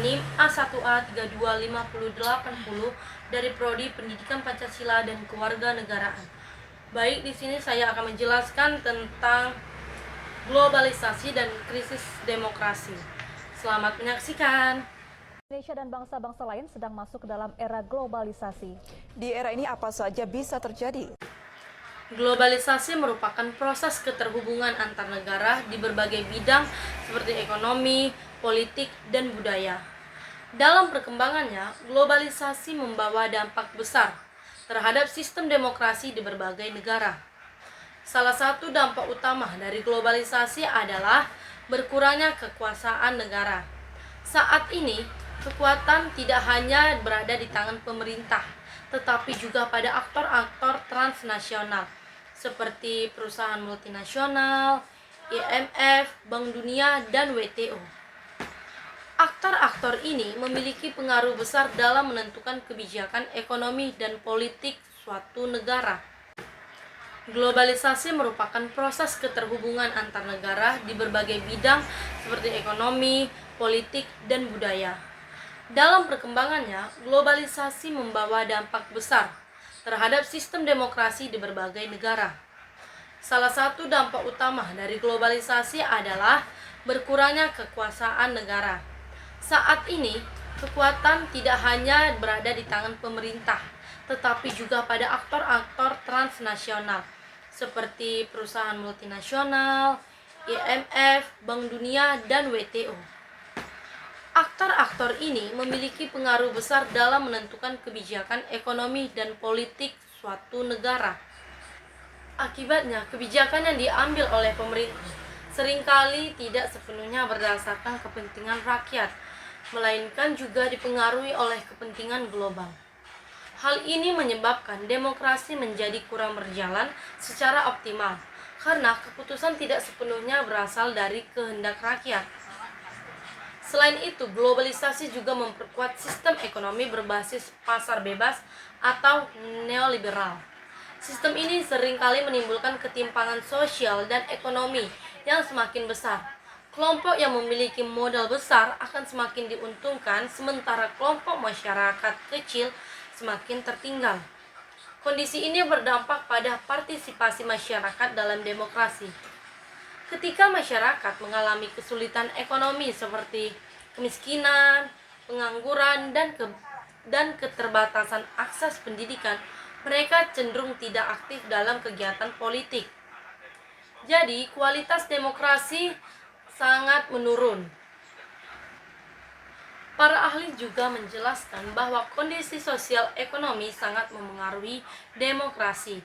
NIM A1A325080 dari Prodi Pendidikan Pancasila dan Kewarganegaraan. Baik, di sini saya akan menjelaskan tentang globalisasi dan krisis demokrasi. Selamat menyaksikan. Indonesia dan bangsa-bangsa lain sedang masuk ke dalam era globalisasi. Di era ini apa saja bisa terjadi? Globalisasi merupakan proses keterhubungan antar negara di berbagai bidang seperti ekonomi, politik, dan budaya. Dalam perkembangannya, globalisasi membawa dampak besar terhadap sistem demokrasi di berbagai negara. Salah satu dampak utama dari globalisasi adalah berkurangnya kekuasaan negara. Saat ini, kekuatan tidak hanya berada di tangan pemerintah, tetapi juga pada aktor-aktor transnasional seperti perusahaan multinasional, IMF, Bank Dunia, dan WTO. Aktor-aktor ini memiliki pengaruh besar dalam menentukan kebijakan ekonomi dan politik suatu negara. Globalisasi merupakan proses keterhubungan antar negara di berbagai bidang seperti ekonomi, politik, dan budaya. Dalam perkembangannya, globalisasi membawa dampak besar terhadap sistem demokrasi di berbagai negara. Salah satu dampak utama dari globalisasi adalah berkurangnya kekuasaan negara. Saat ini, kekuatan tidak hanya berada di tangan pemerintah, tetapi juga pada aktor-aktor transnasional seperti perusahaan multinasional, IMF, Bank Dunia, dan WTO. Aktor-aktor ini memiliki pengaruh besar dalam menentukan kebijakan ekonomi dan politik suatu negara. Akibatnya, kebijakan yang diambil oleh pemerintah seringkali tidak sepenuhnya berdasarkan kepentingan rakyat, melainkan juga dipengaruhi oleh kepentingan global. Hal ini menyebabkan demokrasi menjadi kurang berjalan secara optimal, karena keputusan tidak sepenuhnya berasal dari kehendak rakyat. Selain itu, globalisasi juga memperkuat sistem ekonomi berbasis pasar bebas atau neoliberal. Sistem ini seringkali menimbulkan ketimpangan sosial dan ekonomi yang semakin besar. Kelompok yang memiliki modal besar akan semakin diuntungkan, sementara kelompok masyarakat kecil semakin tertinggal. Kondisi ini berdampak pada partisipasi masyarakat dalam demokrasi. Ketika masyarakat mengalami kesulitan ekonomi seperti kemiskinan, pengangguran, dan keterbatasan akses pendidikan, mereka cenderung tidak aktif dalam kegiatan politik. Jadi, kualitas demokrasi sangat menurun. Para ahli juga menjelaskan bahwa kondisi sosial ekonomi sangat memengaruhi demokrasi.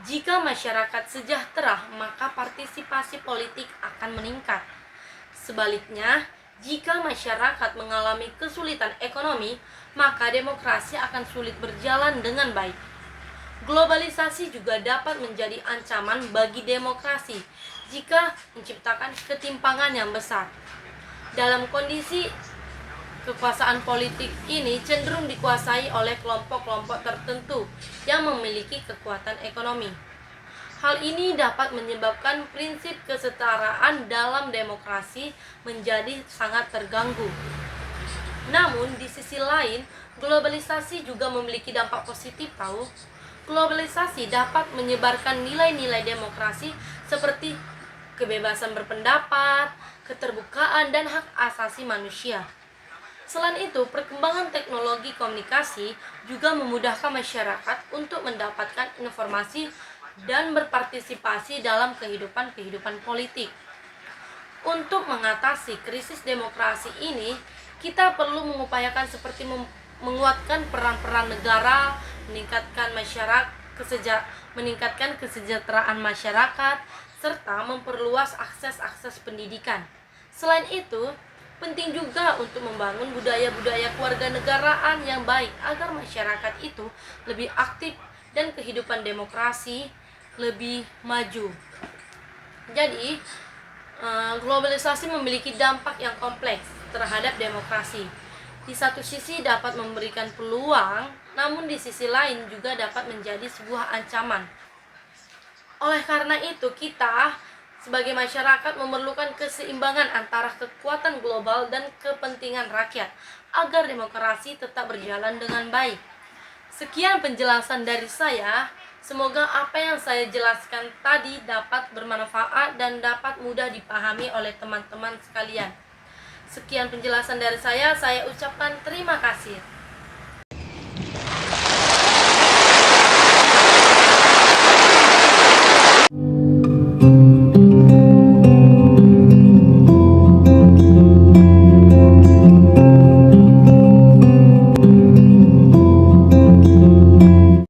Jika masyarakat sejahtera, maka partisipasi politik akan meningkat. Sebaliknya, jika masyarakat mengalami kesulitan ekonomi, maka demokrasi akan sulit berjalan dengan baik. Globalisasi juga dapat menjadi ancaman bagi demokrasi jika menciptakan ketimpangan yang besar. Dalam kondisi kekuasaan politik ini cenderung dikuasai oleh kelompok-kelompok tertentu yang memiliki kekuatan ekonomi. Hal ini dapat menyebabkan prinsip kesetaraan dalam demokrasi menjadi sangat terganggu. Namun, di sisi lain, globalisasi juga memiliki dampak positif tahu. Globalisasi dapat menyebarkan nilai-nilai demokrasi seperti kebebasan berpendapat, keterbukaan, dan hak asasi manusia. Selain itu, perkembangan teknologi komunikasi juga memudahkan masyarakat untuk mendapatkan informasi dan berpartisipasi dalam kehidupan politik. Untuk mengatasi krisis demokrasi ini, kita perlu mengupayakan seperti menguatkan peran-peran negara, meningkatkan kesejahteraan masyarakat, serta memperluas akses pendidikan. Selain itu, penting juga untuk membangun budaya-budaya kewarganegaraan yang baik agar masyarakat itu lebih aktif dan kehidupan demokrasi lebih maju. Jadi, globalisasi memiliki dampak yang kompleks terhadap demokrasi. Di satu sisi dapat memberikan peluang, namun di sisi lain juga dapat menjadi sebuah ancaman. Oleh karena itu, kita Sebagai masyarakat memerlukan keseimbangan antara kekuatan global dan kepentingan rakyat agar demokrasi tetap berjalan dengan baik. Sekian penjelasan dari saya. Semoga apa yang saya jelaskan tadi dapat bermanfaat dan dapat mudah dipahami oleh teman-teman sekalian. Sekian penjelasan dari saya ucapkan terima kasih.